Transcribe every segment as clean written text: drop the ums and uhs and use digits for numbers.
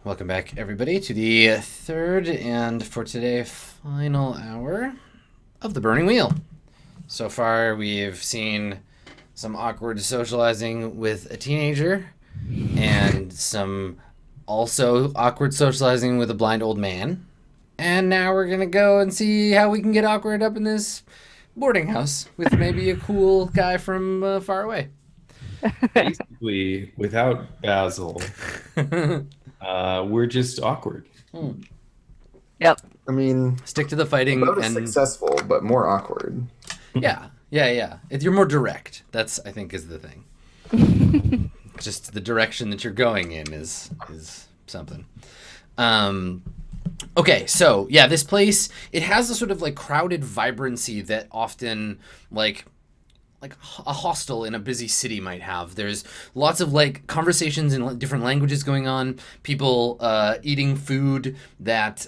Welcome back, everybody, to the third and, for today, final hour of the Burning Wheel. So far, we've seen some awkward socializing with a teenager and some also awkward socializing with a blind old man. And now we're going to go and see how we can get awkward up in this boarding house with maybe a cool guy from far away. Basically, without Basil, we're just awkward. Yep. I mean, Stick to the the fighting boat is and successful, but more awkward. yeah. You're more direct. That's, I think, is the thing. Just the direction that you're going in is something. Okay, so yeah, this place, it has a sort of like crowded vibrancy that often like a hostel in a busy city might have. There's lots of like conversations in different languages going on. People eating food that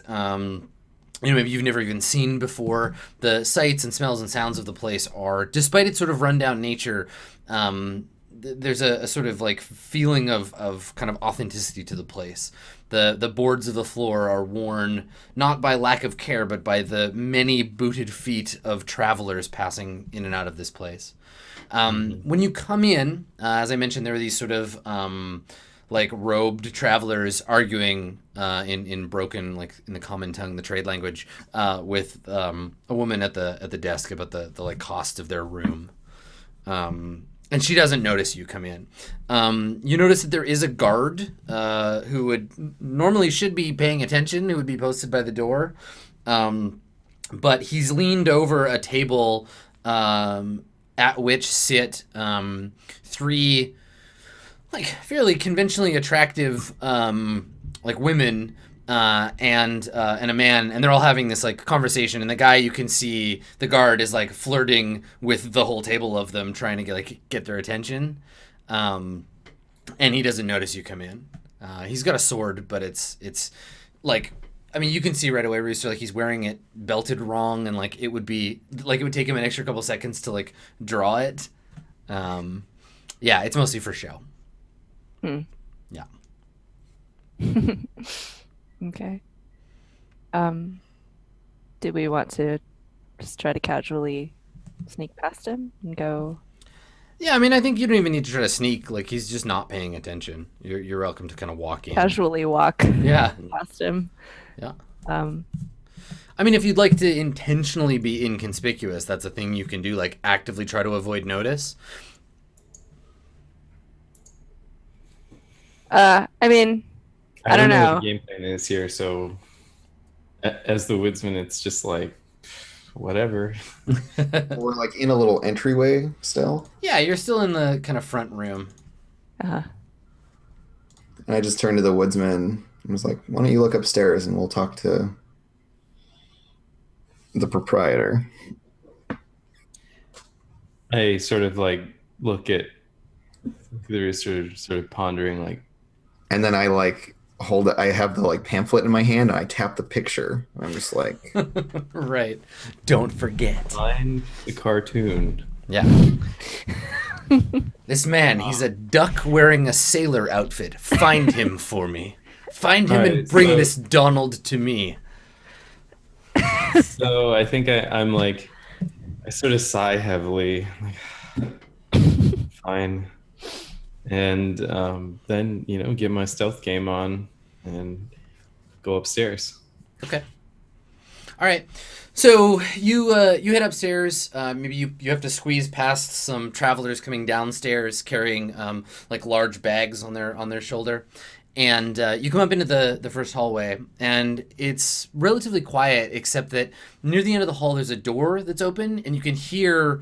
maybe you've never even seen before. The sights and smells and sounds of the place are, despite its sort of rundown nature, there's a sort of like feeling of kind of authenticity to the place. The boards of the floor are worn not by lack of care, but by the many booted feet of travelers passing in and out of this place. When you come in, as I mentioned, there are these sort of like robed travelers arguing in broken, like in the common tongue, the trade language, with a woman at the desk about the like cost of their room. And she doesn't notice you come in. You notice that there is a guard who would normally should be paying attention, who would be posted by the door. But he's leaned over a table at which sit three like fairly conventionally attractive like women and a man, and they're all having this like conversation, and the guy, you can see the guard is like flirting with the whole table of them, trying to get their attention, and he doesn't notice you come in. He's got a sword, but it's like, I mean, you can see right away, Rooster, like he's wearing it belted wrong, and like it would take him an extra couple seconds to like draw it. Yeah, it's mostly for show. Hmm. Yeah. Okay. Do we want to just try to casually sneak past him and go? Yeah, I mean, I think you don't even need to try to sneak. Like, he's just not paying attention. You're welcome to kind of walk in. Casually walk Yeah, past him? yeah. Um, I mean, if you'd like to intentionally be inconspicuous, that's a thing you can do. Like, actively try to avoid notice. I mean, I don't know know. what the game plan is here, so as the woodsman, it's just like whatever. We're like in a little entryway still. Yeah, you're still in the kind of front room. Uh, And I just turned to the woodsman and was like, why don't you look upstairs and we'll talk to the proprietor. I sort of like look at the rooster, sort of pondering, like, And then I like hold it. I have the like pamphlet in my hand and I tap the picture. And I'm just like, Right. Don't forget. find the cartoon. Yeah. This man, he's a duck wearing a sailor outfit. Find him for me. Find him and Alright, bring so- this Donald to me. So I think I'm like, I sort of sigh heavily, like, fine, and then get my stealth game on and go upstairs. Okay. All right. So you head upstairs. Maybe you have to squeeze past some travelers coming downstairs carrying like large bags on their shoulder, and you come up into the first hallway, and it's relatively quiet, except that near the end of the hall there's a door that's open, and you can hear.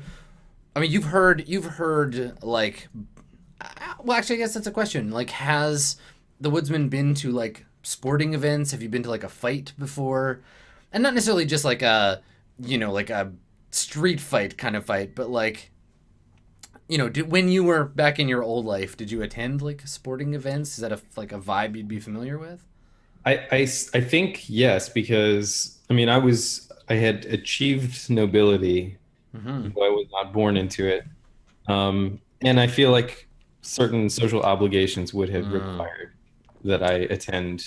I mean, you've heard like. Well, actually, I guess that's a question. Like, has the woodsman been to like sporting events? Have you been to like a fight before? And not necessarily just like a, like a street fight kind of fight, but like, when you were back in your old life, did you attend like sporting events? Is that like a vibe you'd be familiar with? I think yes, because I mean I had achieved nobility, Mm-hmm. though I was not born into it, and I feel like certain social obligations would have required that I attend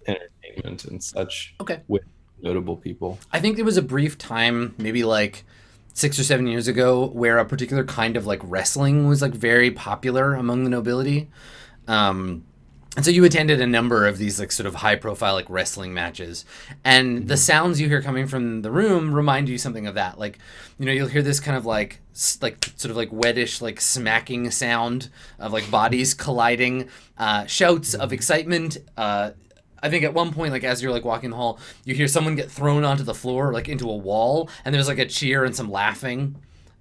entertainment and such Okay. with notable people. I think there was a brief time, maybe like 6 or 7 years ago, where a particular kind of like wrestling was like very popular among the nobility. And so you attended a number of these like sort of high profile like wrestling matches, and the sounds you hear coming from the room remind you something of that. Like, you'll hear this kind of like sort of like wettish like smacking sound of like bodies colliding, shouts of excitement. I think at one point, like as you're like walking the hall, you hear someone get thrown onto the floor, like into a wall, and there's like a cheer and some laughing.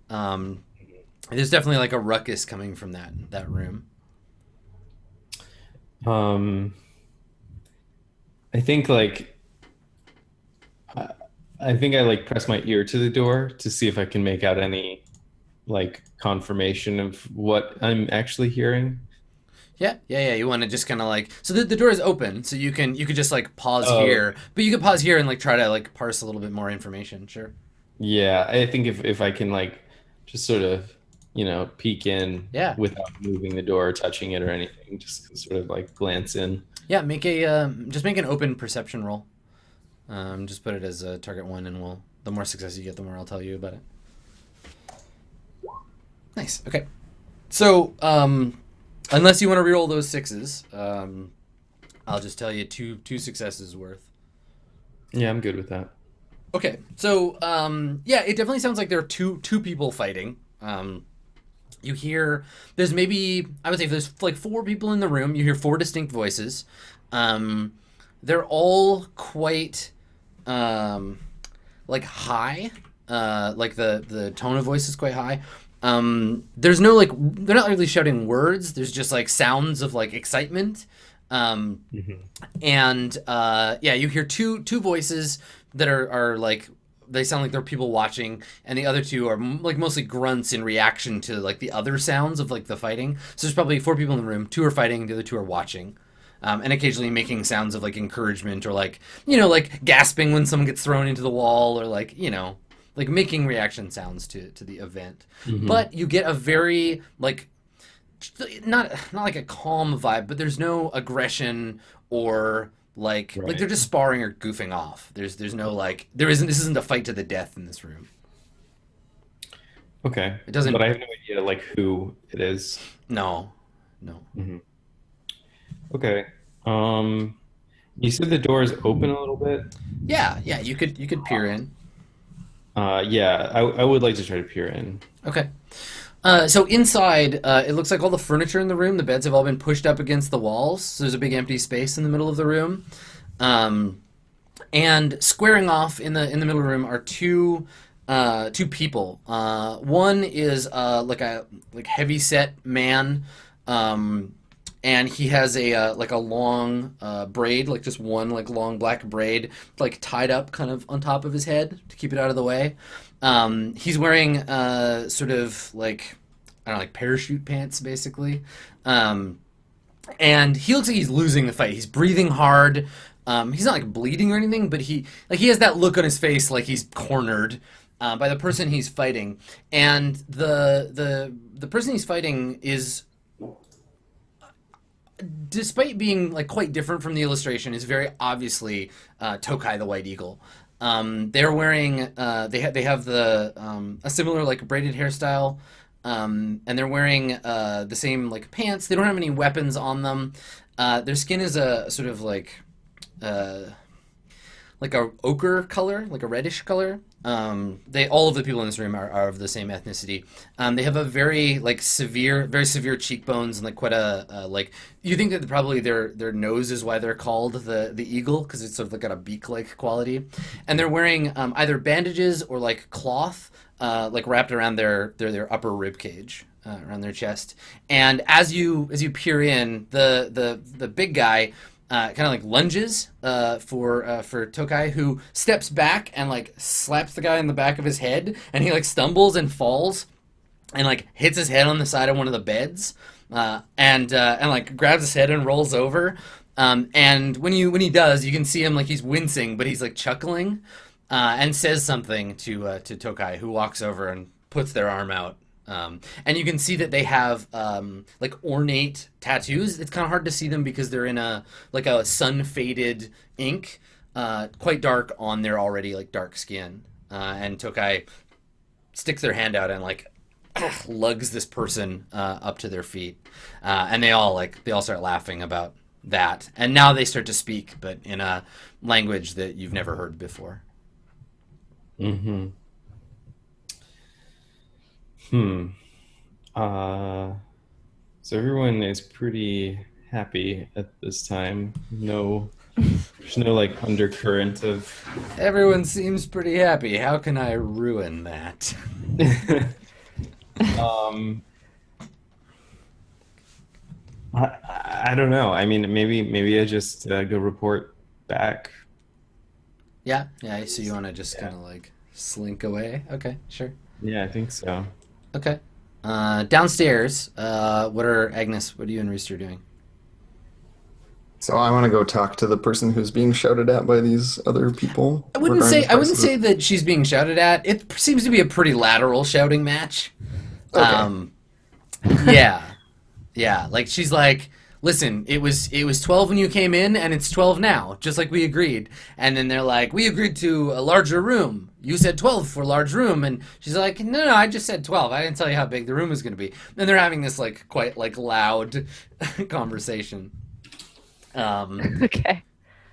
There's definitely like a ruckus coming from that room. I think like I think I like press my ear to the door to see if I can make out any like confirmation of what I'm actually hearing. Yeah. You want to just kind of like, so the door is open, so you could just like pause Oh. here, but you could pause here and like try to like parse a little bit more information. Sure. Yeah, I think if I can like just sort of, peek in Yeah. without moving the door or touching it or anything, just sort of like glance in. Yeah. Make an open perception roll. Just put it as a target 1, and the more success you get, the more I'll tell you about it. Nice. Okay. So, unless you want to reroll those 6s, I'll just tell you two successes worth. Yeah, I'm good with that. Okay, so yeah, it definitely sounds like there are two people fighting. You hear there's maybe, I would say, if there's like 4 people in the room, you hear 4 distinct voices. They're all quite like high. Like the tone of voice is quite high. There's no like, they're not really shouting words. There's just like sounds of like excitement. And yeah, you hear two voices that are like, they sound like they're people watching, and the other 2 are like mostly grunts in reaction to like the other sounds of like the fighting. So there's probably 4 people in the room. 2 are fighting, and the other 2 are watching, and occasionally making sounds of like encouragement or like like gasping when someone gets thrown into the wall, or like like making reaction sounds to the event. But you get a very like not like a calm vibe, but there's no aggression or like they're just sparring or goofing off. There's no like, this isn't a fight to the death in this room. Okay. It doesn't. But I have no idea like who it is. No. Okay. You said the door is open a little bit. Yeah. You could peer in. Yeah, I would like to try to peer in. Okay. So inside, it looks like all the furniture in the room, the beds have all been pushed up against the walls. So there's a big empty space in the middle of the room. And squaring off in the middle of the room are two people. One is like a heavy set man, and he has a long braid, like just one like long black braid, like tied up kind of on top of his head to keep it out of the way. He's wearing sort of like, I don't know, like parachute pants basically, and he looks like he's losing the fight. He's breathing hard. He's not like bleeding or anything, but he has that look on his face like he's cornered by the person he's fighting, and the person he's fighting is, despite being like quite different from the illustration, is very obviously Tokai the White Eagle. They're wearing they have the a similar like braided hairstyle, and they're wearing the same like pants. They don't have any weapons on them. Their skin is a sort of like a ochre color, like a reddish color. All of the people in this room are of the same ethnicity. They have a very like very severe cheekbones, and like quite a like, you think that probably their nose is why they're called the eagle, because it's sort of like got a beak-like quality. And they're wearing either bandages or like cloth like wrapped around their upper rib cage, around their chest. And as you peer in, the big guy kind of like lunges for Tokai, who steps back and like slaps the guy in the back of his head, and he like stumbles and falls and like hits his head on the side of one of the beds, and like grabs his head and rolls over. And when he does, you can see him like he's wincing, but he's like chuckling, and says something to Tokai, who walks over and puts their arm out And you can see that they have like ornate tattoos. It's kind of hard to see them because they're in a sun faded ink, quite dark on their already like dark skin. And Tokai sticks their hand out and like lugs this person up to their feet, and they all start laughing about that. And now they start to speak, but in a language that you've never heard before. Mm-hmm. So everyone is pretty happy at this time. There's no like undercurrent of. Everyone seems pretty happy. How can I ruin that? I don't know. I mean, maybe I just go report back. Yeah. So you want to just kind of like slink away? Okay, sure. Yeah, I think so. Okay. Downstairs, what are you and Rooster doing? So I want to go talk to the person who's being shouted at by these other people. I wouldn't say that she's being shouted at. It seems to be a pretty lateral shouting match. Okay. Yeah. Like she's like, listen, it was 12 when you came in, and it's 12 now, just like we agreed. And then they're like, we agreed to a larger room. You said 12 for a large room, and she's like, no, I just said 12. I didn't tell you how big the room was going to be. And they're having this like quite like loud conversation. Okay.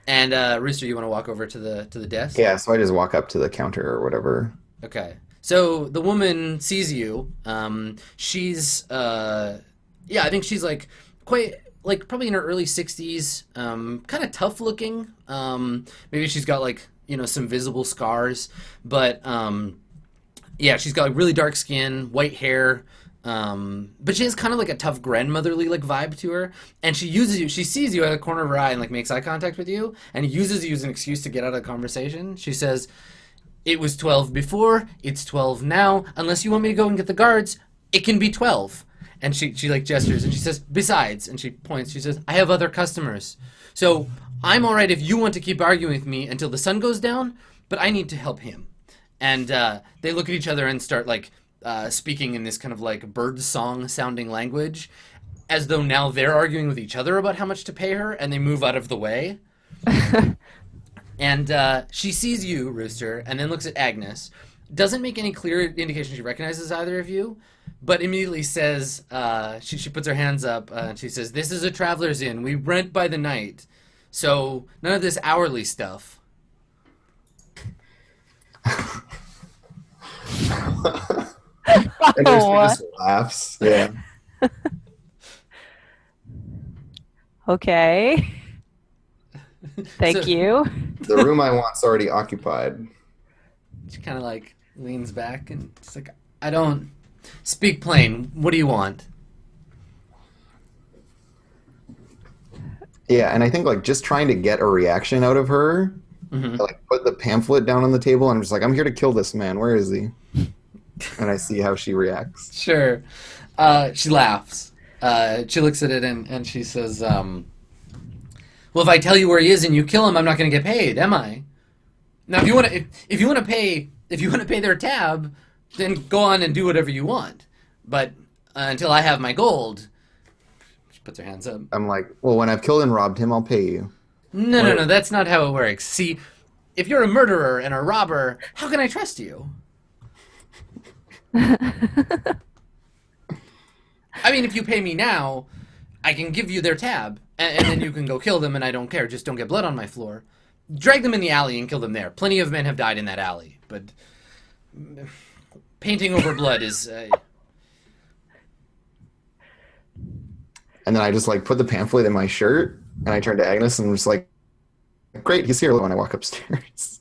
And Rooster, you want to walk over to the desk? Yeah, so I just walk up to the counter or whatever. Okay. So the woman sees you. She's I think she's like quite like probably in her early 60s, kind of tough looking. Maybe she's got like, some visible scars, but she's got like really dark skin, white hair. But she has kind of like a tough grandmotherly like vibe to her, and she sees you at the corner of her eye and like makes eye contact with you, and uses you as an excuse to get out of the conversation. She says, it was 12 before, it's 12 now. Unless you want me to go and get the guards, it can be 12. And she like gestures and she says, besides, and she points, she says, I have other customers. So I'm all right if you want to keep arguing with me until the sun goes down, but I need to help him. And they look at each other and start like speaking in this kind of like bird song sounding language, as though now they're arguing with each other about how much to pay her, and they move out of the way. And she sees you, Rooster, and then looks at Agnes. Doesn't make any clear indication she recognizes either of you, but immediately says, she puts her hands up, and she says, this is a traveler's inn. We rent by the night. So none of this hourly stuff. And just laughs. Yeah. Okay. Thank you. The room I want's already occupied. She kind of like leans back and it's like, I don't speak plain. What do you want? Yeah, and I think like just trying to get a reaction out of her, I like put the pamphlet down on the table and I'm just like, I'm here to kill this man. Where is he? And I see how she reacts. Sure. She laughs. She looks at it and she says, well, if I tell you where he is and you kill him, I'm not going to get paid, am I? Now, if you want to pay their tab, then go on and do whatever you want. But until I have my gold, she puts her hands up. I'm like, well, when I've killed and robbed him, I'll pay you. No, that's not how it works. See, if you're a murderer and a robber, how can I trust you? I mean, if you pay me now, I can give you their tab, and then you can go kill them, and I don't care. Just don't get blood on my floor. Drag them in the alley and kill them there. Plenty of men have died in that alley, but painting over blood is... And then I just like put the pamphlet in my shirt, and I turn to Agnes and I'm just like, great, he's here when I walk upstairs.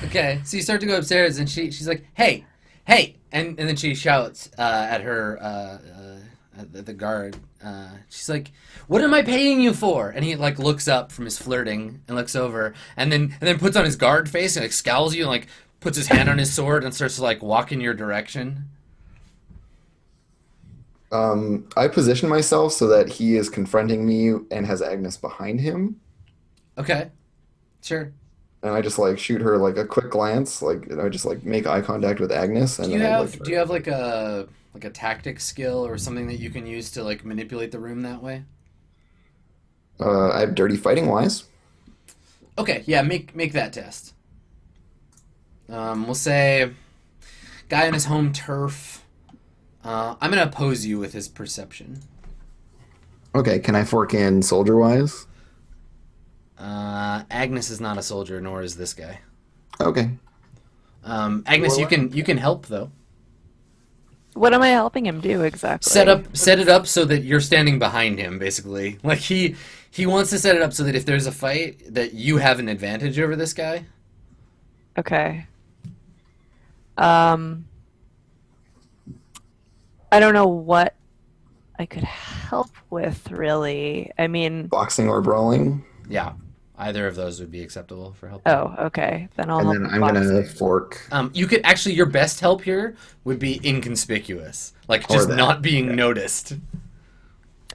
Okay, so you start to go upstairs, and she's like, hey, and then she shouts at her, at the guard. She's like, what am I paying you for? And he like looks up from his flirting and looks over, and then puts on his guard face and like scowls you and like puts his hand on his sword and starts to like walk in your direction. I position myself so that he is confronting me and has Agnes behind him. Okay, sure. and I just like shoot her like a quick glance, like and I just like make eye contact with Agnes, and then I like Do you have like a tactic skill or something that you can use to like manipulate the room that way? I have dirty fighting wise. Okay, yeah, make that test. We'll say guy on his home turf. I'm gonna oppose you with his perception. Okay, can I fork in soldier wise? Agnes is not a soldier, nor is this guy. Okay. Agnes, you can help though. What am I helping him do exactly? Set it up so that you're standing behind him, basically. Like he wants to set it up so that if there's a fight, that you have an advantage over this guy. Okay. I don't know what I could help with, really. I mean, Boxing or brawling? Yeah, either of those would be acceptable for help. oh, okay. Then I'll And help then with I'm gonna boxing. fork. You could actually, your best help here would be inconspicuous, like Or just that, not being yeah. noticed.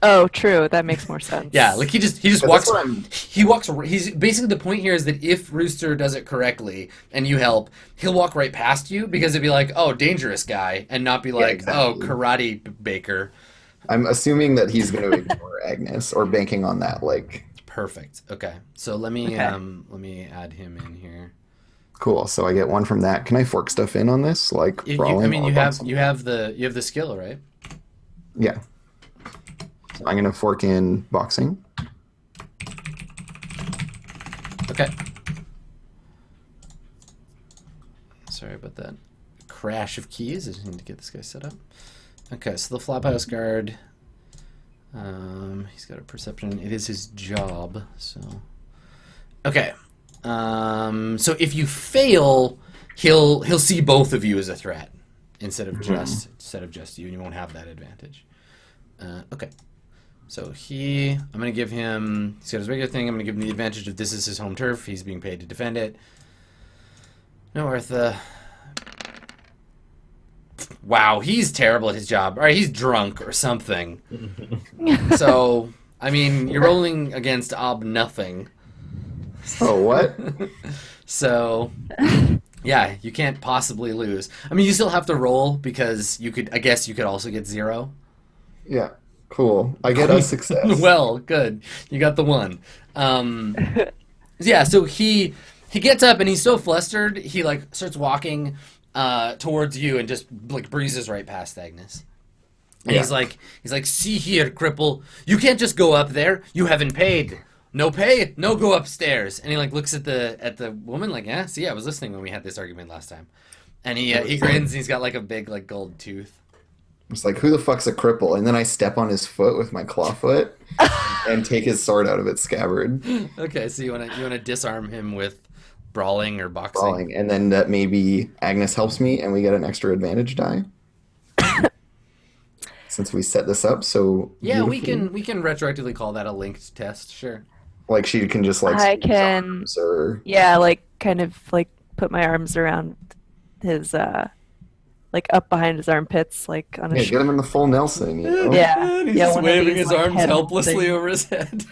Oh, true. That makes more sense. Yeah, like he just But walks. that's what I'm- He walks. He's basically, the point here is that if Rooster does it correctly and you help, he'll walk right past you because it'd be like, oh, dangerous guy, and not be Yeah, like, exactly. oh, karate baker. I'm assuming that he's gonna ignore Agnes or banking on that. Like, Perfect. Okay, so let me add him in here. cool. So I get one from that. Can I fork stuff in on this? Like brawling? I mean, or boxing? you have the skill, right? Yeah. So I'm gonna fork in boxing. Okay. Sorry about that crash of keys. I just need to get this guy set up. Okay, so the Flophouse Guard. He's got a perception. It is his job. So, okay. So if you fail, he'll see both of you as a threat instead of just you, and you won't have that advantage. Okay. So I'm gonna give him. He's got his regular thing. I'm gonna give him the advantage of this is his home turf. He's being paid to defend it. No, Artha. Wow, he's terrible at his job. All right, he's drunk or something. So, I mean, you're rolling against Ob nothing. Oh, what? So, yeah, you can't possibly lose. I mean, you still have to roll because I guess you could also get 0. Yeah. Cool. I get a success. Well, good. You got the 1. Yeah, so he gets up and he's so flustered, he like starts walking towards you and just like breezes right past Agnes. And Yeah. he's like, see here, cripple, you can't just go up there. You haven't paid. No pay, no go upstairs. And he like looks at the woman like, yeah, see, I was listening when we had this argument last time. And he grins and he's got like a big like gold tooth. It's like, who the fuck's a cripple? And then I step on his foot with my claw foot and take his sword out of its scabbard. Okay, so you wanna disarm him with brawling or boxing? Brawling. And then that maybe Agnes helps me and we get an extra advantage die. Since we set this up so Yeah, we beautifully. can retroactively call that a linked test, sure. Like she can just like I swing his can- arms or Yeah, like kind of like put my arms around his like up behind his armpits, like on yeah, his get him in the full Nelson, you know? Yeah. And he's Yeah, just one of waving these, his like, arms head helplessly things. over his head.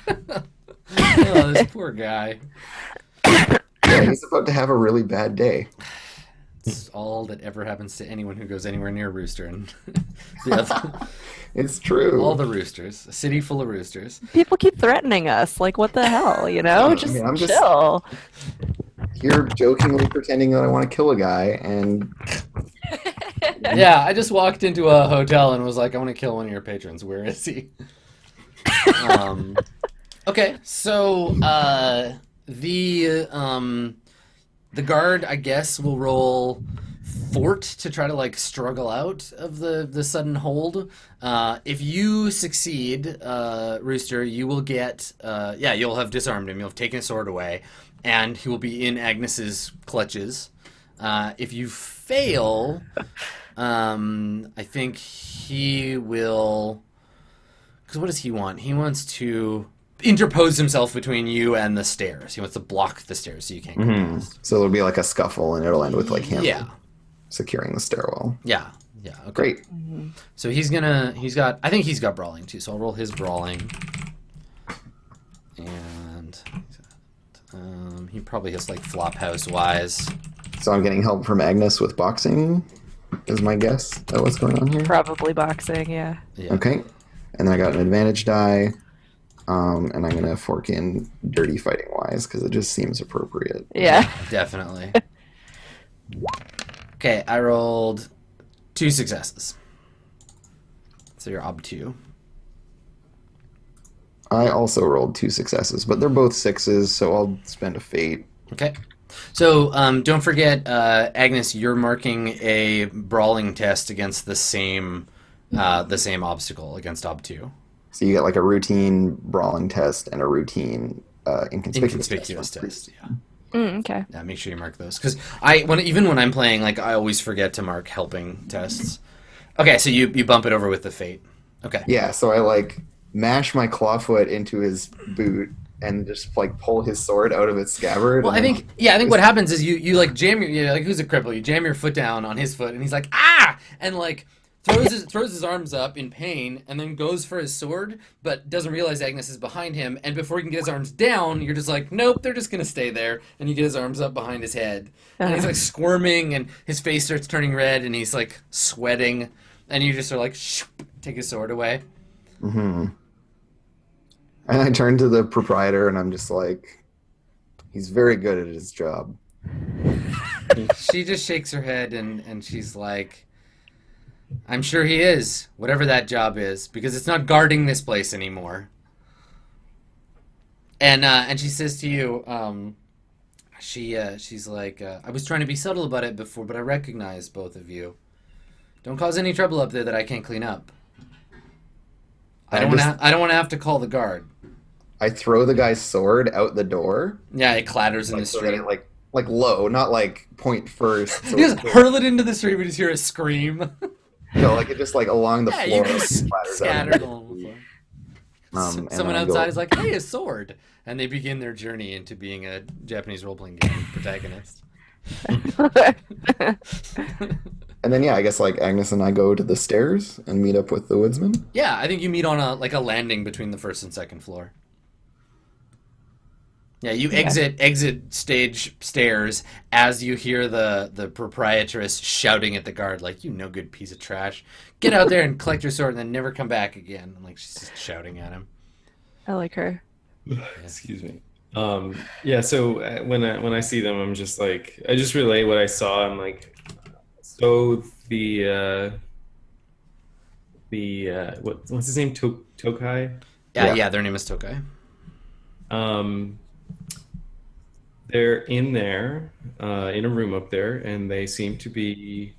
Oh, this poor guy. Yeah, he's about to have a really bad day. It's all that ever happens to anyone who goes anywhere near Rooster. And the other, It's true. all the roosters. A city full of roosters. People keep threatening us. Like, what the hell, you know? I Just mean, I'm just- chill. Here jokingly pretending that I want to kill a guy and Yeah, I just walked into a hotel and was like, I want to kill one of your patrons. Where is he? Okay, so the guard, I guess, will roll fort to try to like struggle out of the sudden hold. If you succeed, Rooster, you will get you'll have disarmed him. You'll have taken his sword away, and he will be in Agnes's clutches. If you fail, I think he will. Because what does he want? He wants to interpose himself between you and the stairs. He wants to block the stairs so you can't go past. so there'll be like a scuffle and it'll end with like him Yeah, securing the stairwell. yeah, okay. Great. So I think he's got brawling too, so I'll roll his brawling. And He probably has like Flophouse wise. So I'm getting help from Agnes with boxing, is my guess at what's going on here. Probably boxing, yeah. Yeah. Okay. And then I got an advantage die. And I'm going to fork in dirty fighting wise because it just seems appropriate. Yeah. Definitely. Okay, I rolled 2 successes. So you're ob 2. I also rolled 2 successes, but they're both 6s, so I'll spend a fate. Okay. So don't forget, Agnes, you're marking a brawling test against the same obstacle, against ob 2. So you get like a routine brawling test and a routine Inconspicuous test, yeah. Okay. Yeah, make sure you mark those. Because even when I'm playing, like, I always forget to mark helping tests. Okay, so you bump it over with the fate. Okay. Yeah, so I like mash my clawfoot into his boot and just like pull his sword out of its scabbard. Well, I think what happens is you like jam your like who's a cripple? You jam your foot down on his foot, and he's like ah, and like throws his arms up in pain, and then goes for his sword, but doesn't realize Agnes is behind him. And before he can get his arms down, you're just like, nope, they're just gonna stay there. And you get his arms up behind his head, and he's like squirming, and his face starts turning red, and he's like sweating, and you just are like, take his sword away. Mm-hmm. And I turn to the proprietor, and I'm just like, he's very good at his job. She just shakes her head, and she's like, I'm sure he is, whatever that job is, because it's not guarding this place anymore. And she says to you, she's like, I was trying to be subtle about it before, but I recognize both of you. Don't cause any trouble up there that I can't clean up. I don't want to have to call the guard. I throw the guy's sword out the door. Yeah, it clatters in the So street. that it, like low, not like point first. You just hurl it into the street. We just hear a scream. No, like it just like along the Yeah, floor. you just scattered along the floor. And Someone I outside go, is like, hey, a sword. And they begin their journey into being a Japanese role-playing game protagonist. And then yeah, I guess like Agnes and I go to the stairs and meet up with the woodsman. Yeah, I think you meet on a landing between the first and second floor. Yeah, you exit stage stairs as you hear the proprietress shouting at the guard, like, you no good piece of trash. Get out there and collect your sword and then never come back again. And like she's just shouting at him. I like her. Excuse me. Yeah, so when I see them, I'm just like, I just relay what I saw. I'm like, so the what's his name? Tokai? Yeah, their name is Tokai. They're in there, in a room up there, and they seem to be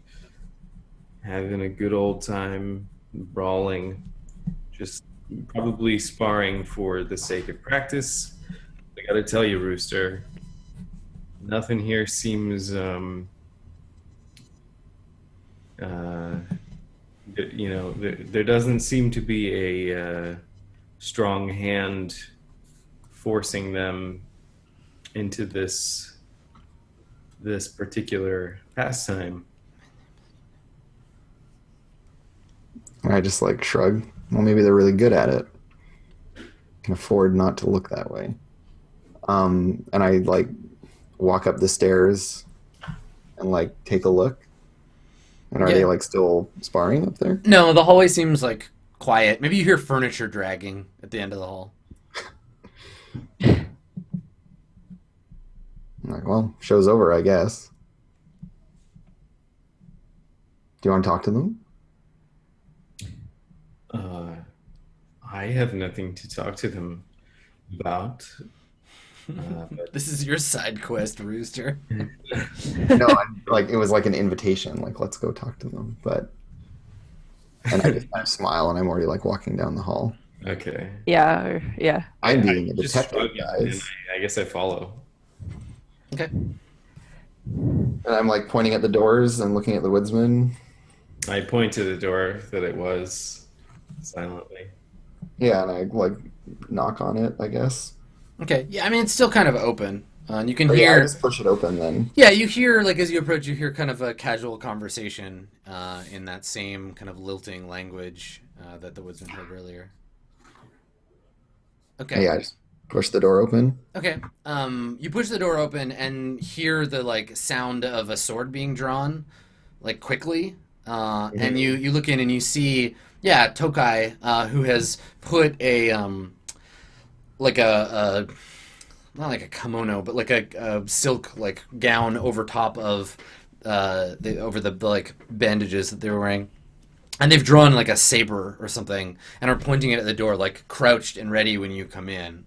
having a good old time brawling, just probably sparring for the sake of practice. I gotta tell you, Rooster, nothing here seems, there doesn't seem to be a strong hand forcing them into this particular pastime. And I just like shrug. Well, maybe they're really good at it. Can afford not to look that way. And I like walk up the stairs and like take a look. And are they like still sparring up there? No, the hallway seems like quiet. Maybe you hear furniture dragging at the end of the hall. I'm like, well, show's over, I guess. Do you want to talk to them? I have nothing to talk to them about. But This is your side quest, Rooster. No, like it was like an invitation. Like, let's go talk to them. And I just kind of smile, and I'm already like walking down the hall. okay. Yeah, yeah. I'm being a Just detective, shrug and guys. I guess I follow. Okay. And I'm like pointing at the doors and looking at the woodsman. I point to the door that it was silently. Yeah, and I like knock on it, I guess. Okay. Yeah, I mean, it's still kind of open. And you can Oh, yeah, I hear... just push it open then. Yeah, you hear, like, as you approach, you hear kind of a casual conversation in that same kind of lilting language that the woodsman heard earlier. Okay. Yeah, I just Push the door open. Okay. You push the door open and hear the like sound of a sword being drawn, like quickly. And you look in and you see, yeah, Tokai, who has put a like a not like a kimono, but like a silk like gown over top of over the like bandages that they were wearing. And they've drawn like a saber or something and are pointing it at the door, like crouched and ready when you come in.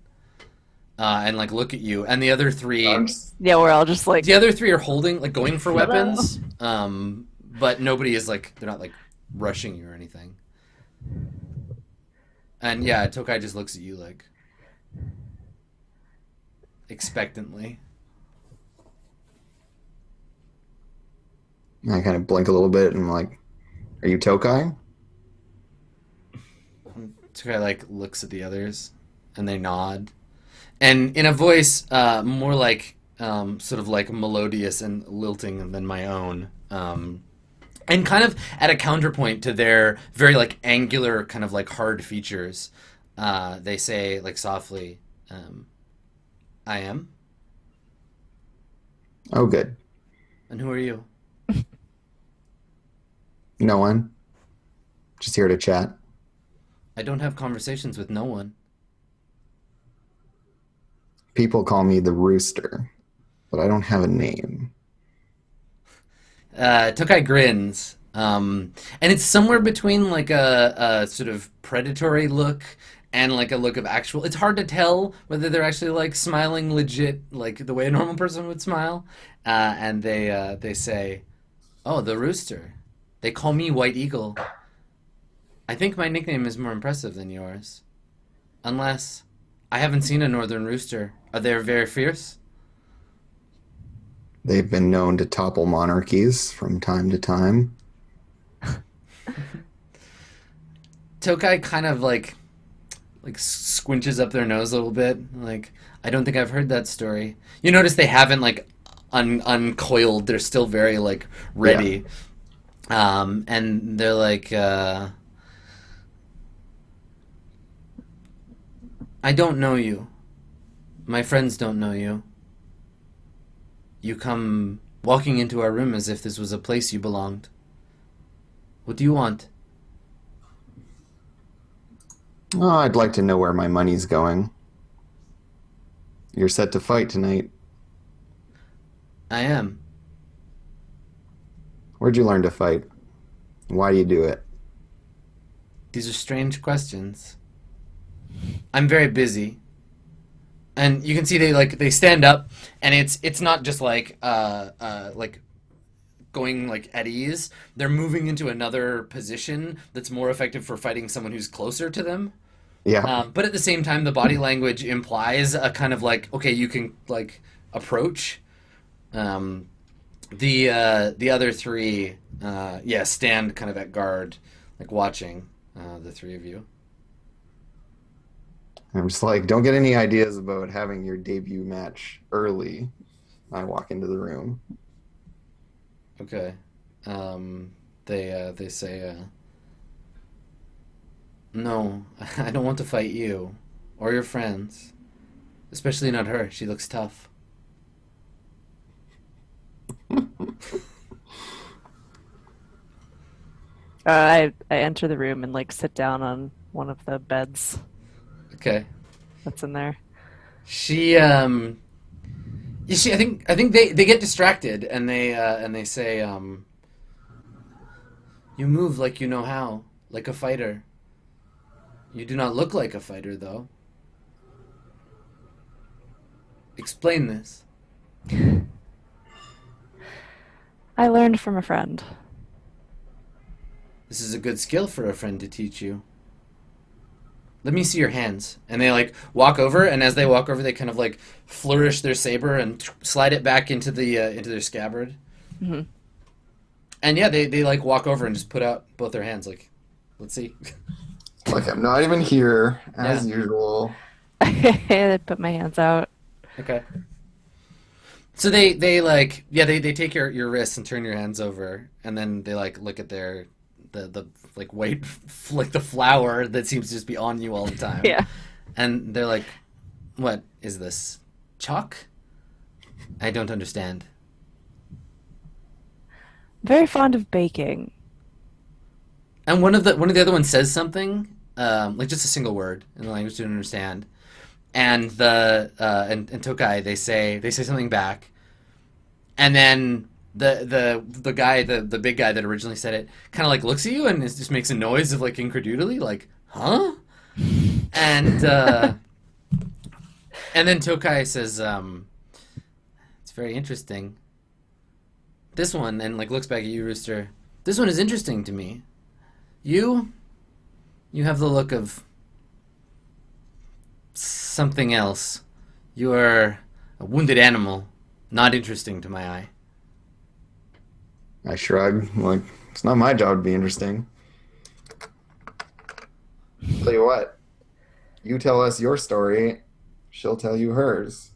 And like look at you. And the other three, Yeah, we're all just like, the other three are holding, like going for Hello. weapons. But nobody is like, they're not like rushing you or anything. And yeah, Tokai just looks at you like expectantly. I kind of blink a little bit and I'm like, "Are you Tokai?" Tokai like looks at the others and they nod. And in a voice more like sort of like melodious and lilting than my own. And kind of at a counterpoint to their very like angular kind of like hard features, they say like softly, I am. Oh, good. And who are you? No one. Just here to chat. I don't have conversations with no one. People call me the Rooster, but I don't have a name. Tokai grins, and it's somewhere between like a sort of predatory look and like a look of actual. It's hard to tell whether they're actually like smiling legit, like the way a normal person would smile. And they say, "Oh, the Rooster. They call me White Eagle. I think my nickname is more impressive than yours, unless I haven't seen a northern rooster. Are they very fierce?" They've been known to topple monarchies from time to time. Tokai kind of like squinches up their nose a little bit. Like, I don't think I've heard that story. You notice they haven't like uncoiled. They're still very like ready. And they're like, I don't know you. My friends don't know you. You come walking into our room as if this was a place you belonged. What do you want? Oh, I'd like to know where my money's going. You're set to fight tonight. I am. Where'd you learn to fight? Why do you do it? These are strange questions. I'm very busy. And you can see they stand up, and it's not just like going like at ease. They're moving into another position that's more effective for fighting someone who's closer to them. Yeah. But at the same time, the body language implies a kind of like, okay, you can like approach. The other three, stand kind of at guard, like watching the three of you. I'm just like, don't get any ideas about having your debut match early. I walk into the room. Okay. They say, no, I don't want to fight you or your friends, especially not her. She looks tough. I enter the room and like sit down on one of the beds Okay. that's in there. She you see, I think they get distracted and they say, you move like you know how, like a fighter. You do not look like a fighter, though. Explain this. I learned from a friend. This is a good skill for a friend to teach you. Let me see your hands. And they like walk over, and as they walk over, they kind of like flourish their saber and slide it back into their scabbard. Mm-hmm. And yeah, they like walk over and just put out both their hands. Like, let's see. Like, I'm not even here, as usual. I put my hands out. Okay. So they like they take your wrists and turn your hands over, and then they like look at the like white like the flower that seems to just be on you all the time. Yeah. And they're like, What is this? Chalk? I don't understand. Very fond of baking. And one of the other ones says something, like just a single word in the language you don't understand. And and Tokai they say something back, and then the guy the big guy that originally said it kind of like looks at you and just makes a noise of like incredulity, like huh? And and then Tokai says, "It's very interesting. This one," and like looks back at you, Rooster. "This one is interesting to me. You have the look of something else. You are a wounded animal, not interesting to my eye." I shrug. Like, it's not my job to be interesting. Tell you what, you tell us your story, she'll tell you hers.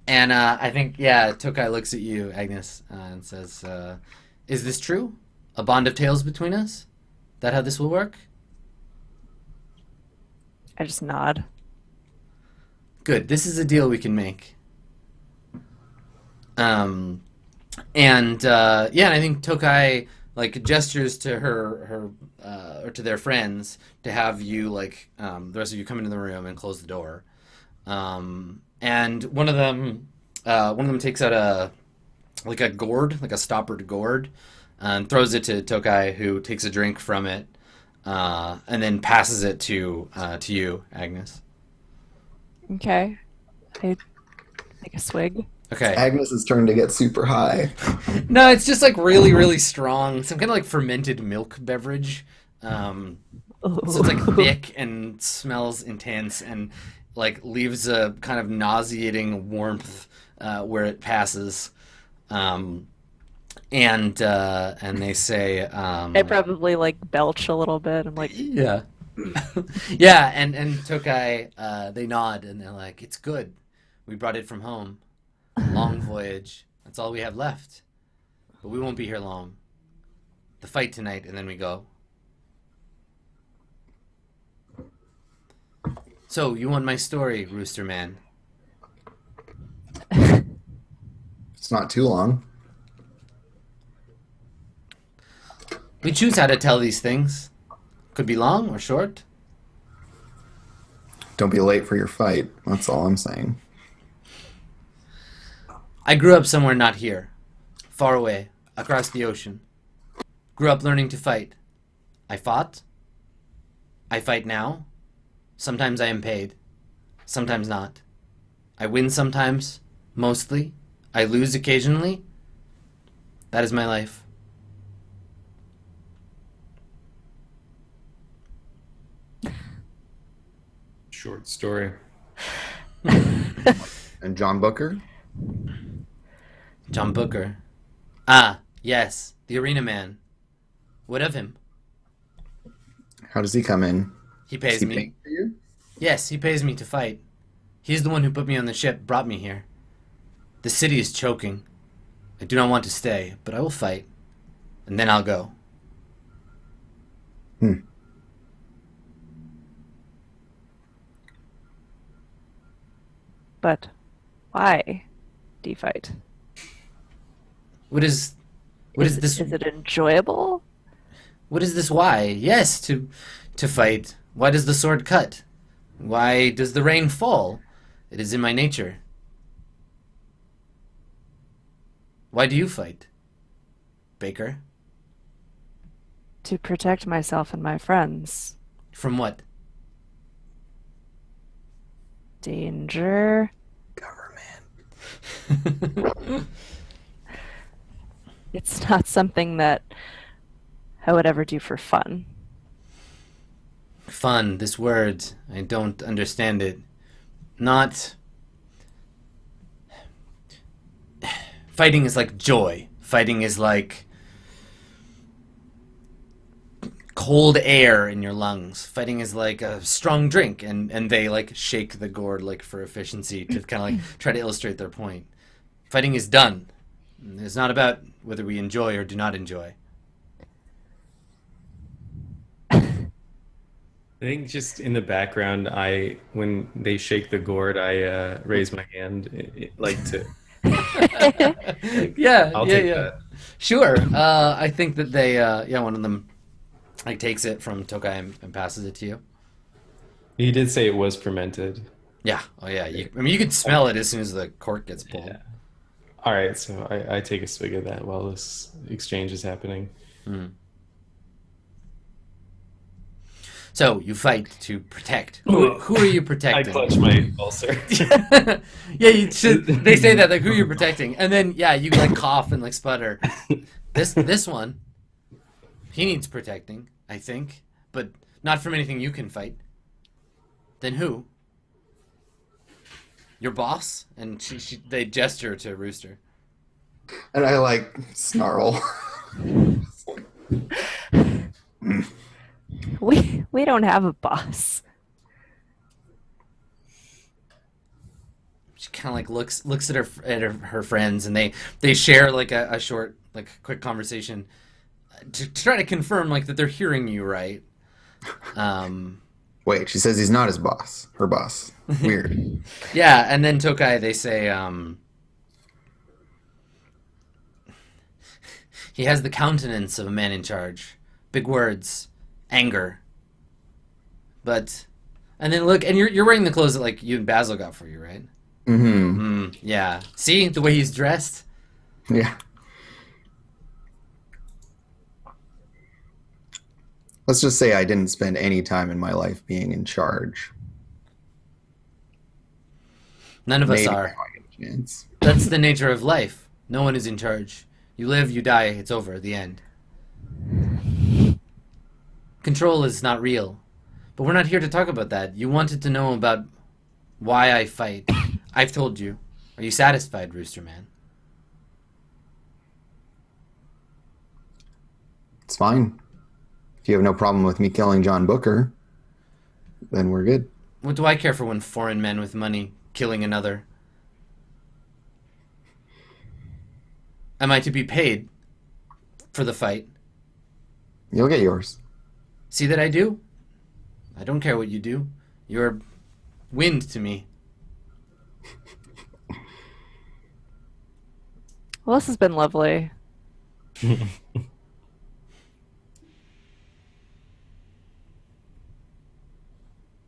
And I think, yeah, Tokai looks at you, Agnes, and says, "Is this true? A bond of tales between us? That how this will work?" I just nod. Good. This is a deal we can make. And yeah, and I think Tokai like gestures to her or to their friends to have you like the rest of you come into the room and close the door. And one of them takes out a gourd, like a stoppered gourd, and throws it to Tokai, who takes a drink from it, and then passes it to you, Agnes. Okay. I take a swig. Okay. Agnes's turn to get super high. No, it's just like really, really strong. Some kind of like fermented milk beverage. So it's like thick and smells intense and like leaves a kind of nauseating warmth where it passes. And they say, I probably like belch a little bit. I'm like, yeah, yeah. And Tokai, they nod and they're like, "It's good. We brought it from home. Long voyage. That's all we have left. But we won't be here long. The fight tonight, and then we go." So, you want my story, Rooster Man? It's not too long. We choose how to tell these things. Could be long or short. Don't be late for your fight. That's all I'm saying. I grew up somewhere not here. Far away, across the ocean. Grew up learning to fight. I fought. I fight now. Sometimes I am paid. Sometimes not. I win sometimes. Mostly. I lose occasionally. That is my life. Short story. And John Booker? John Booker. Ah, yes. The arena man. What of him? How does he come in? He Does pays he me. pay for you? Yes, he pays me to fight. He's the one who put me on the ship, brought me here. The city is choking. I do not want to stay, but I will fight. And then I'll go. but why do you fight? What is this? Is it enjoyable? What is this? Why? Yes, to fight. Why does the sword cut? Why does the rain fall? It is in my nature. Why do you fight, Baker? To protect myself and my friends. From what? Danger. Government. It's not something that I would ever do for fun. Fun, this word, I don't understand it. Not... Fighting is like joy. Fighting is like cold air in your lungs. Fighting is like a strong drink, and they like shake the gourd like for efficiency to kind of like try to illustrate their point. Fighting is done. It's not about whether we enjoy or do not enjoy. think just in the background, when they shake the gourd, I raise my hand, like to like Yeah, I'll yeah, take yeah. that. Sure. I think that they, yeah, one of them like takes it from Tokai and passes it to you. He did say it was fermented. Yeah. Oh, yeah. I mean, you could smell it as soon as the cork gets pulled. Yeah. All right, so I take a swig of that while this exchange is happening. So you fight to protect. Who are you I protecting? clutch my ulcer. Yeah, you should. They say that, like, who you're protecting, and then yeah, you like cough and like sputter. This one, he needs protecting, I think, but not from anything you can fight. Then who? Your boss? And they gesture to Rooster. And I like snarl. We don't have a boss. She kind of like looks at her friends, and they share like a short like quick conversation to try to confirm like that they're hearing you right. Wait, she says he's not his boss. Her boss. Weird. Yeah, and then Tokai, they say he has the countenance of a man in charge. Big words, anger. But and then look, and you're wearing the clothes that like you and Basil got for you, right? Mm-hmm. Yeah. See the way he's dressed? Yeah. Let's just say I didn't spend any time in my life being in charge. None of us Maybe are. now I get a chance. That's the nature of life. No one is in charge. You live, you die, it's over, the end. Control is not real. But we're not here to talk about that. You wanted to know about why I fight. I've told you. Are you satisfied, Rooster Man? It's fine. If you have no problem with me killing John Booker, then we're good. What do I care for one foreign man with money killing another? Am I to be paid for the fight? You'll get yours. See that I do? I don't care what you do. You're wind to me. Well, this has been lovely.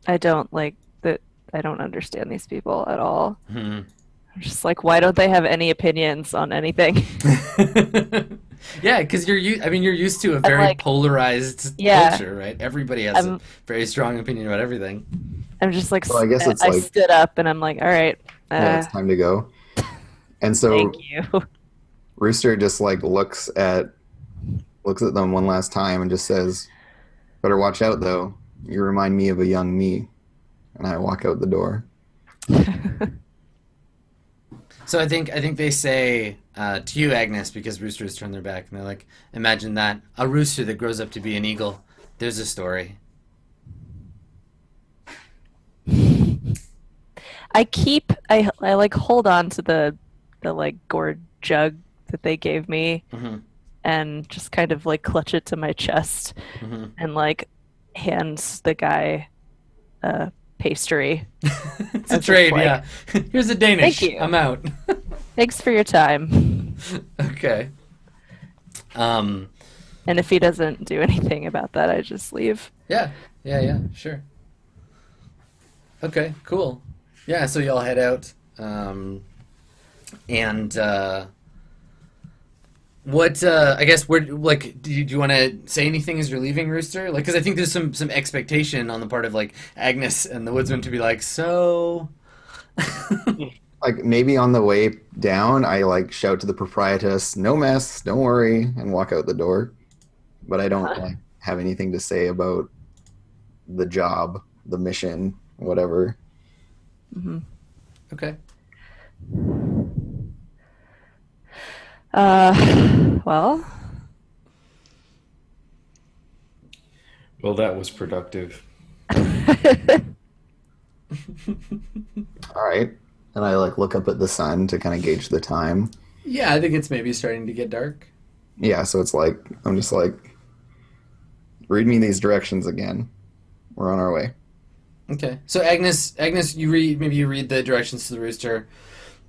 I don't like that. I don't understand these people at all. I'm just like, why don't they have any opinions on anything? Yeah, because you're used to a very like, polarized yeah, culture, right? Everybody has a I'm very strong opinion about everything. I'm just like, Well, I guess it's I like- stood up and I'm like, all right, Yeah, it's time to go. And so thank you. Rooster just like looks at them one last time and just says, "Better watch out, though. You remind me of a young me." And I walk out the door. So I think they say to you, Agnes, because roosters turn their back, and they're like, imagine that, a rooster that grows up to be an eagle. There's a story. I like hold on to the like gourd jug that they gave me Mm-hmm. and just kind of like clutch it to my chest Mm-hmm. and like hands the guy pastry. It's a As if, trade, like, yeah. Here's a Danish. Thank you. I'm out. Thanks for your time. Okay. And if he doesn't do anything about that, I just leave. Yeah, sure. Okay, cool. Yeah, so y'all head out, and what? I guess where? Like, do you want to say anything as you're leaving, Rooster? Like, because I think there's some expectation on the part of like Agnes and the woodsman to be like, so. Like maybe on the way down, I like shout to the proprietress, "No mess, don't worry," and walk out the door. But I don't like have anything to say about the job, the mission, whatever. Mm-hmm. Okay. Well, Well, that was productive. All right. And I like look up at the sun to kind of gauge the time. Yeah, I think it's maybe starting to get dark. Yeah, so it's like I'm just like, read me these directions again. we're on our way. Okay. So Agnes, you read the directions to the rooster,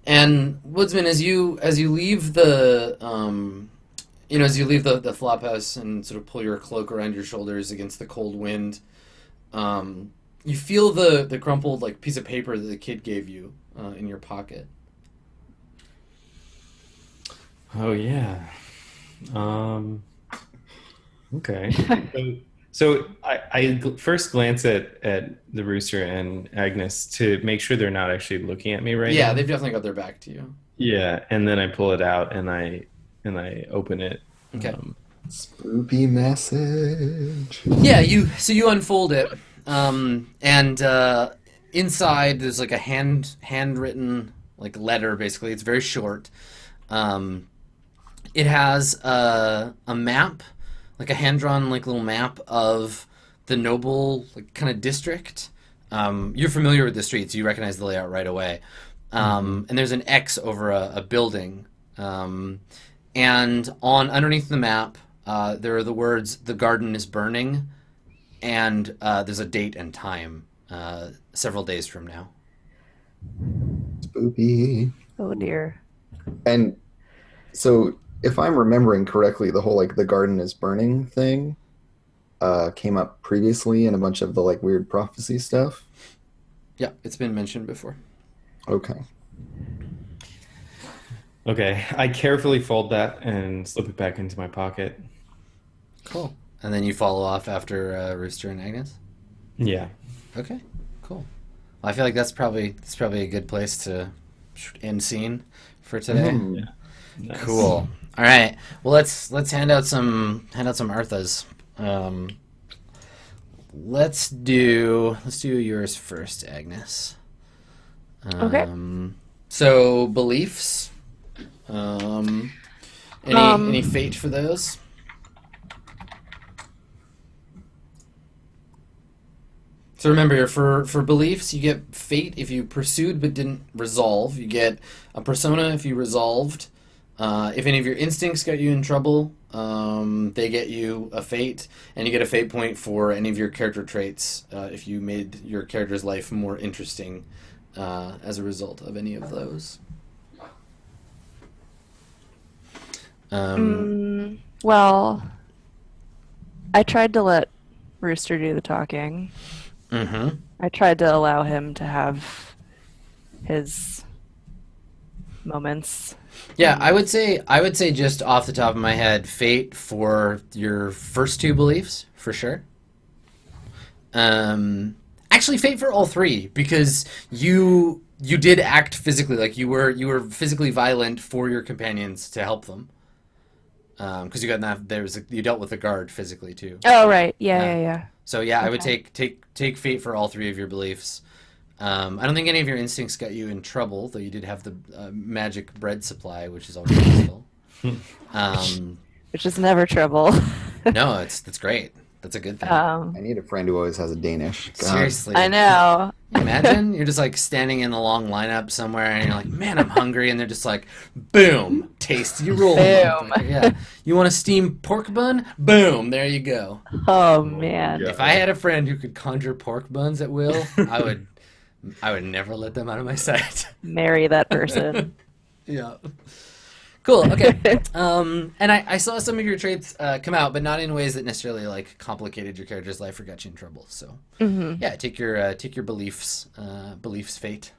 and Woodsman, as you leave the as you leave the flop house and sort of pull your cloak around your shoulders against the cold wind, you feel the crumpled like piece of paper that the kid gave you in your pocket. Oh yeah. Okay. So I first glance at the rooster and Agnes to make sure they're not actually looking at me right Yeah, now. they've definitely got their back to you. Yeah, and then I pull it out and I open it. Okay. Spoopy message. Yeah, you unfold it, and inside there's like a handwritten like letter. Basically, it's very short. It has a map, like a hand drawn like little map of the noble like kind of district. You're familiar with the streets, you recognize the layout right away. And there's an X over a building, and underneath the map. There are the words, "The garden is burning," and there's a date and time, several days from now. Spoopy. Oh dear. And so, if I'm remembering correctly, the whole like the garden is burning thing came up previously in a bunch of the like weird prophecy stuff. Yeah, it's been mentioned before. Okay. Okay, I carefully fold that and slip it back into my pocket. Cool. And then you follow off after Rooster and Agnes? Yeah. Okay, cool. Well, I feel like that's probably a good place to end scene for today. Mhm. Yeah. Nice. Cool. All right. Well, let's hand out some Arthas. Let's do yours first, Agnes. Okay. So beliefs. Any fate for those? So remember, for beliefs, you get fate if you pursued but didn't resolve. You get a persona if you resolved. If any of your instincts got you in trouble, they get you a fate, and you get a fate point for any of your character traits if you made your character's life more interesting as a result of any of those. Well, I tried to let Rooster do the talking. Mm-hmm. I tried to allow him to have his moments. Yeah, I would say just off the top of my head, fate for your first two beliefs for sure. Actually, fate for all three because you did act physically, like you were physically violent for your companions to help them. Because you dealt with the guard physically too. Oh right, yeah. So yeah, I would Okay. take fate for all three of your beliefs. I don't think any of your instincts got you in trouble, though you did have the magic bread supply, which is always useful. Which is never trouble. No, that's great. That's a good thing. I need a friend who always has a Danish. God. Seriously. I know. Imagine you're just like standing in a long lineup somewhere and you're like, man, I'm hungry. And they're just like, boom, taste. You roll. Boom. Like, yeah. You want a steamed pork bun? Boom, there you go. Oh man. Yeah. If I had a friend who could conjure pork buns at will, I would never let them out of my sight. Marry that person. Yeah. Cool. Okay. And I saw some of your traits come out, but not in ways that necessarily like complicated your character's life or got you in trouble. So yeah, take your beliefs fate.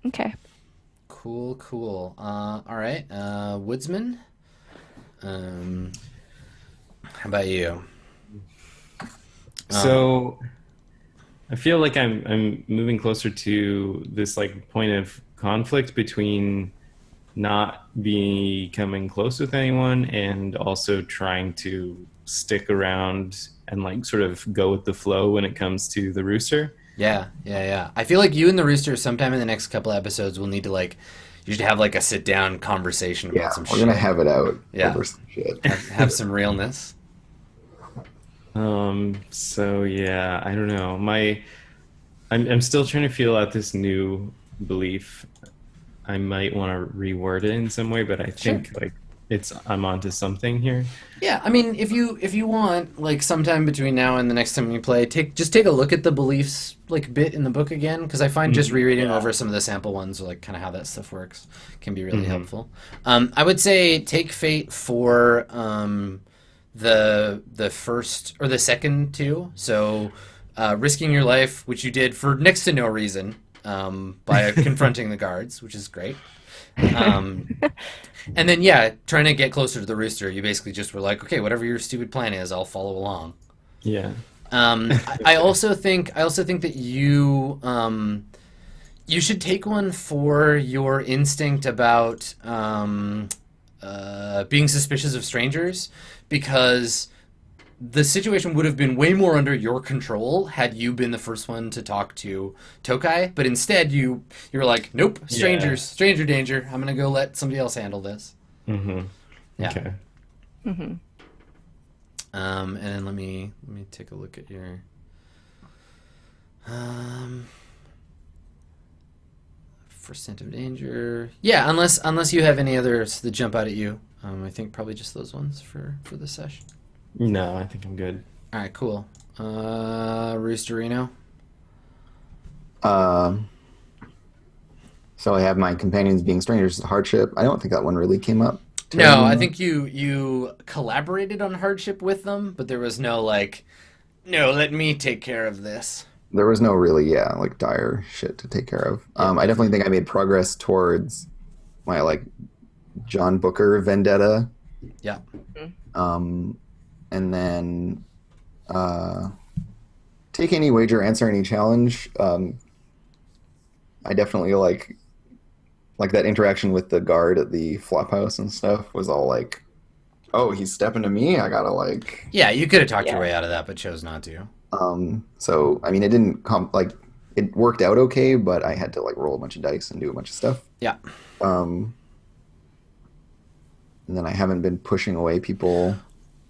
Okay. Cool. All right. Woodsman. How about you? So I feel like I'm moving closer to this like point of conflict between not becoming close with anyone and also trying to stick around and like sort of go with the flow when it comes to the rooster. Yeah. I feel like you and the rooster sometime in the next couple episodes will need to like, you should have like a sit down conversation about Yeah, some we're shit. gonna have it out Yeah. over some shit. Have some realness. So yeah, I don't know. I'm still trying to feel out this new belief. I might want to reword it in some way, but I think like I'm onto something here. Yeah, I mean, if you want, like, sometime between now and the next time you play, just take a look at the beliefs like bit in the book again, because I find just rereading over some of the sample ones, or like kind of how that stuff works, can be really helpful. I would say take Fate for the first or the second two. So risking your life, which you did for next to no reason, by confronting the guards, which is great. And then, yeah, trying to get closer to the rooster, you basically just were like, okay, whatever your stupid plan is, I'll follow along. Yeah. I also think that you should take one for your instinct about being suspicious of strangers, because the situation would have been way more under your control had you been the first one to talk to Tokai, but instead you were like, nope, strangers, stranger danger. I'm gonna go let somebody else handle this. Mm-hmm. Yeah. Okay. And then let me take a look at your first hint of danger. Yeah, unless you have any others that jump out at you. I think probably just those ones for the session. No, I think I'm good. All right, cool. Roosterino. So I have my companions being strangers hardship. I don't think that one really came up. No, I think you collaborated on hardship with them, but there was no like, no, let me take care of this. There was no really, like dire shit to take care of. I definitely think I made progress towards my like John Booker vendetta. Yeah. And then take any wager, answer any challenge. I definitely like that interaction with the guard at the flop house and stuff was all like, oh, he's stepping to me. I gotta like. Yeah, you could have talked your way out of that, but chose not to. So I mean, it didn't it worked out okay, but I had to like roll a bunch of dice and do a bunch of stuff. Yeah. And then I haven't been pushing away people.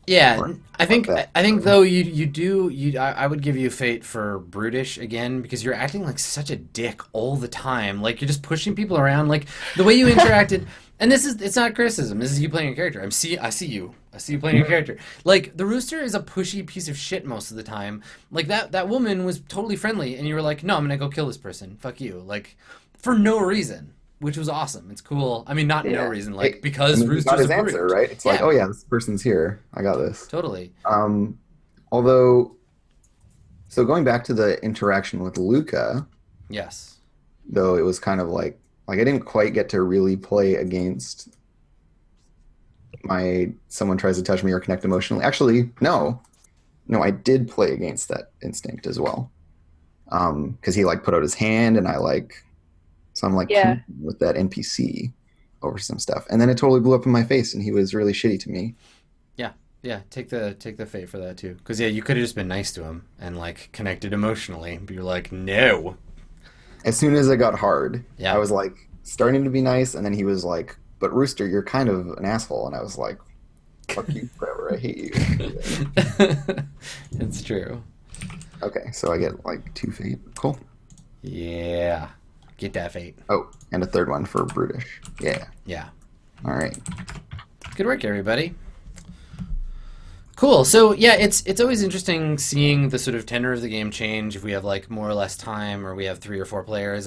Yeah, I think though I would give you Fate for brutish again, because you're acting like such a dick all the time. Like you're just pushing people around. Like the way you interacted, and it's not criticism. This is you playing your character. I see you playing your character. Like the rooster is a pushy piece of shit most of the time. Like that woman was totally friendly, and you were like, no, I'm gonna go kill this person. Fuck you. Like for no reason. Which was awesome. It's cool. I mean, not no reason, like because Rooster's got his a answer, brute. right? It's like, oh yeah, this person's here. I got this. Totally. Although, so going back to the interaction with Luca, yes. Though it was kind of like I didn't quite get to really play against someone tries to touch me or connect emotionally. Actually, no, I did play against that instinct as well. Because he like put out his hand and I like. So I'm like with that NPC over some stuff, and then it totally blew up in my face, and he was really shitty to me. Yeah. Take the Fate for that too, because you could have just been nice to him and like connected emotionally, but you're like, no. As soon as it got hard, Yeah. I was like starting to be nice, and then he was like, "But Rooster, you're kind of an asshole," and I was like, "Fuck you forever. I hate you." It's true. Okay, so I get like 2 Fate. Cool. Yeah. Get that Fate. Oh, and a third one for brutish. Yeah. All right. Good work, everybody. Cool. So yeah, it's always interesting seeing the sort of tenor of the game change if we have like more or less time, or we have 3 or 4 players.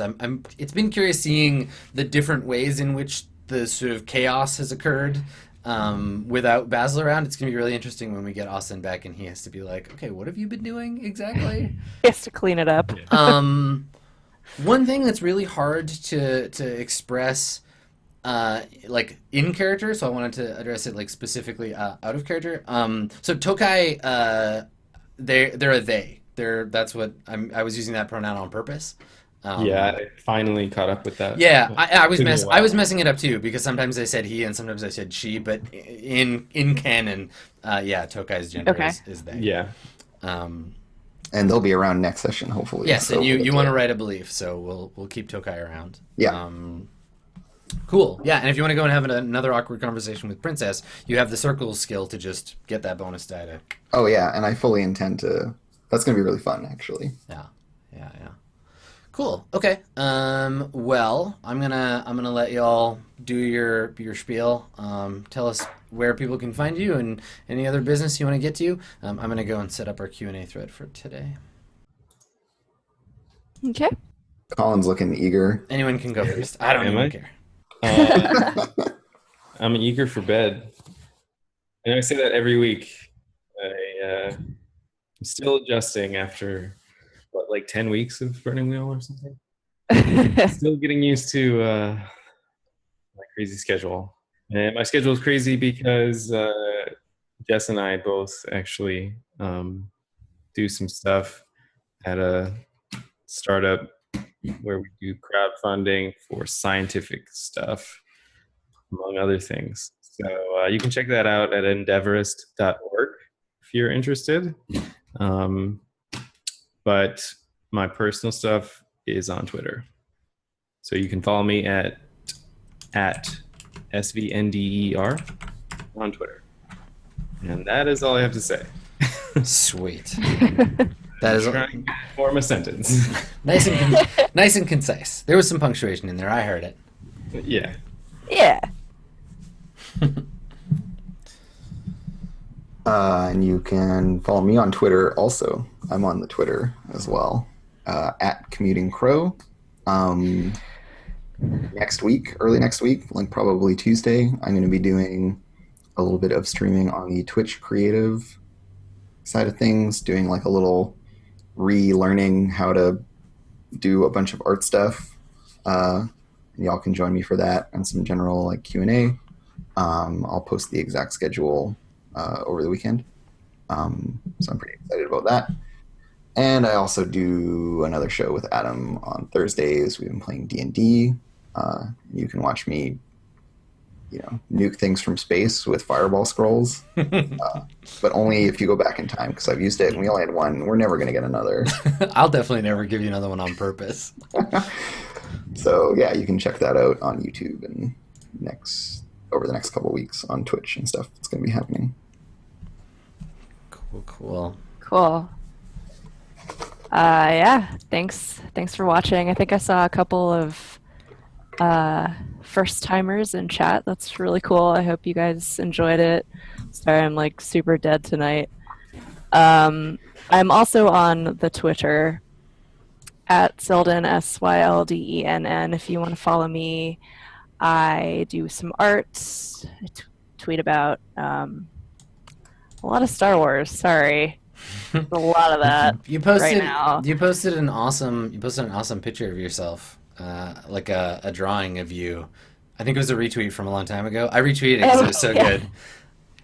It's been curious seeing the different ways in which the sort of chaos has occurred without Basil around. It's gonna be really interesting when we get Austin back and he has to be like, okay, what have you been doing exactly? He has to clean it up. One thing that's really hard to express, like in character, so I wanted to address it like specifically out of character. So Tokai, they're a they. That's what I was using that pronoun on purpose. I finally caught up with that. Yeah, I was Took me a I was while. messing it up too, because sometimes I said he and sometimes I said she, but in canon, Tokai's gender is they. Yeah. And they'll be around next session, hopefully. Yes, So and you we'll want to write a belief, so we'll keep Tokai around. Yeah. Cool. Yeah, and if you want to go and have another awkward conversation with Princess, you have the circle skill to just get that bonus die to. Oh yeah, and I fully intend to. That's going to be really fun, actually. Yeah. Cool. Okay. Well, I'm gonna let y'all do your spiel. Tell us where people can find you and any other business you want to get to. I'm gonna go and set up our Q&A thread for today. Okay. Colin's looking eager. Anyone can go first. I don't Am even I? care. I'm eager for bed. And I say that every week. I'm still adjusting after, what, like 10 weeks of Burning Wheel or something? Still getting used to my crazy schedule. And my schedule is crazy because Jess and I both actually do some stuff at a startup where we do crowdfunding for scientific stuff, among other things. So you can check that out at endeavorist.org if you're interested. But my personal stuff is on Twitter. So you can follow me at SVNDER on Twitter. And that is all I have to say. Sweet. That is Trying to form a sentence. nice and concise. There was some punctuation in there. I heard it. Yeah. Yeah. And you can follow me on Twitter also. I'm on the Twitter as well, at Commuting Crow. Next week, early next week, like probably Tuesday, I'm going to be doing a little bit of streaming on the Twitch creative side of things, doing like a little relearning how to do a bunch of art stuff. Y'all can join me for that and some general like Q&A. I'll post the exact schedule over the weekend. So I'm pretty excited about that. And I also do another show with Adam on Thursdays. We've been playing D&D. You can watch me, nuke things from space with fireball scrolls. But only if you go back in time, because I've used it and we only had one. We're never going to get another. I'll definitely never give you another one on purpose. So yeah, you can check that out on YouTube and over the next couple of weeks on Twitch and stuff. It's going to be happening. Cool. Cool. Yeah. Thanks for watching. I think I saw a couple of first timers in chat. That's really cool. I hope you guys enjoyed it. Sorry, I'm like super dead tonight. I'm also on the Twitter at Sylden, SYLDENN. If you want to follow me, I do some art. I tweet about a lot of Star Wars. Sorry, a lot of that. You posted right now. You posted an awesome picture of yourself, like a drawing of you. I think it was a retweet from a long time ago. I retweeted it because it was so good.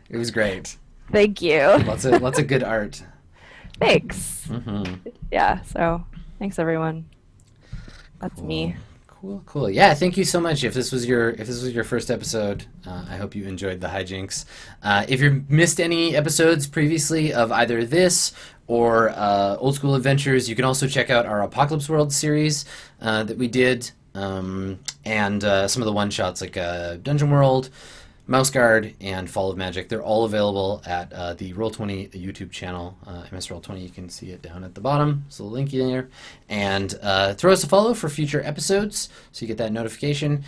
It was great. Thank you. Lots of good art. Thanks. Mm-hmm. Yeah. So thanks everyone. That's me. Cool. Yeah, thank you so much. If this was your first episode, I hope you enjoyed the hijinks. If you missed any episodes previously of either this or Old School Adventures, you can also check out our Apocalypse World series that we did, and some of the one-shots like Dungeon World, Mouse Guard, and Fall of Magic. They're all available at the Roll20 YouTube channel, MS Roll20. You can see it down at the bottom. So the link there. And throw us a follow for future episodes so you get that notification.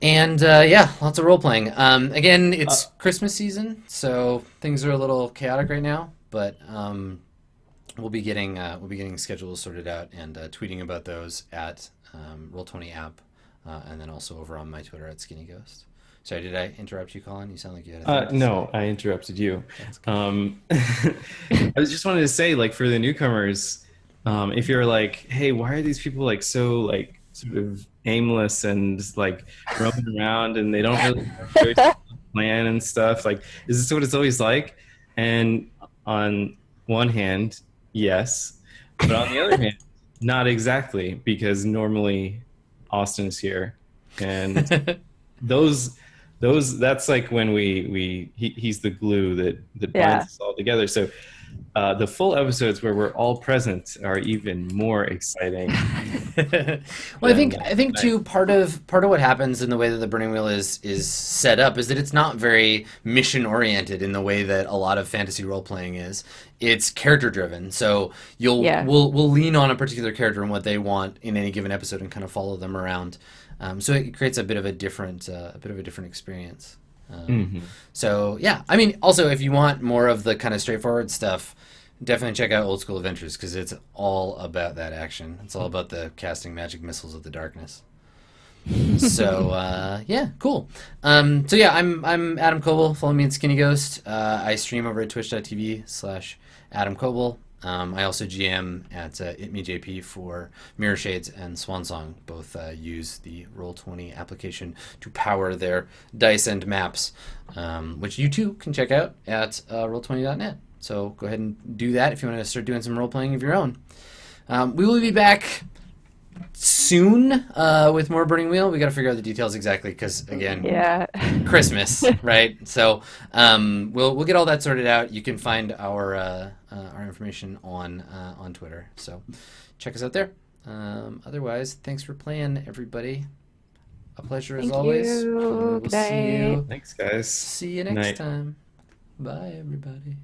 And yeah, lots of role-playing. Again, it's Christmas season, so things are a little chaotic right now. But we'll be getting schedules sorted out and tweeting about those at Roll20 app, and then also over on my Twitter at Skinny Ghost. Sorry, did I interrupt you, Colin? You sound like you had a thing. No, I interrupted you. I just wanted to say, like, for the newcomers, if you're like, hey, why are these people like so like sort of aimless and like roaming around and they don't really have a plan and stuff? Like, is this what it's always like? And on one hand, yes, but on the other hand, not exactly, because normally Austin is here, and that's like when he's the glue that binds us all together. So the full episodes where we're all present are even more exciting. Well, I think too part of what happens in the way that the Burning Wheel is set up is that it's not very mission oriented in the way that a lot of fantasy role playing is. It's character driven, so we'll lean on a particular character and what they want in any given episode and kind of follow them around. So it creates a bit of a different experience. So yeah, I mean, also if you want more of the kind of straightforward stuff, definitely check out Old School Adventures because it's all about that action. It's all about the casting magic missiles of the darkness. So yeah, cool. So yeah, I'm Adam Coble. Follow me at Skinny Ghost. I stream over at twitch.tv/Adam Coble. I also GM at ItMeJP for Mirror Shades and Swansong. Both use the Roll20 application to power their dice and maps, which you too can check out at roll20.net. So go ahead and do that if you want to start doing some role playing of your own. We will be back soon with more Burning Wheel. We got to figure out the details exactly because again, Christmas, right? So we'll get all that sorted out. You can find our information on Twitter. So check us out there. Otherwise, thanks for playing, everybody. A pleasure as always. You. We'll see you. Thanks, guys. See you next time. Bye, everybody.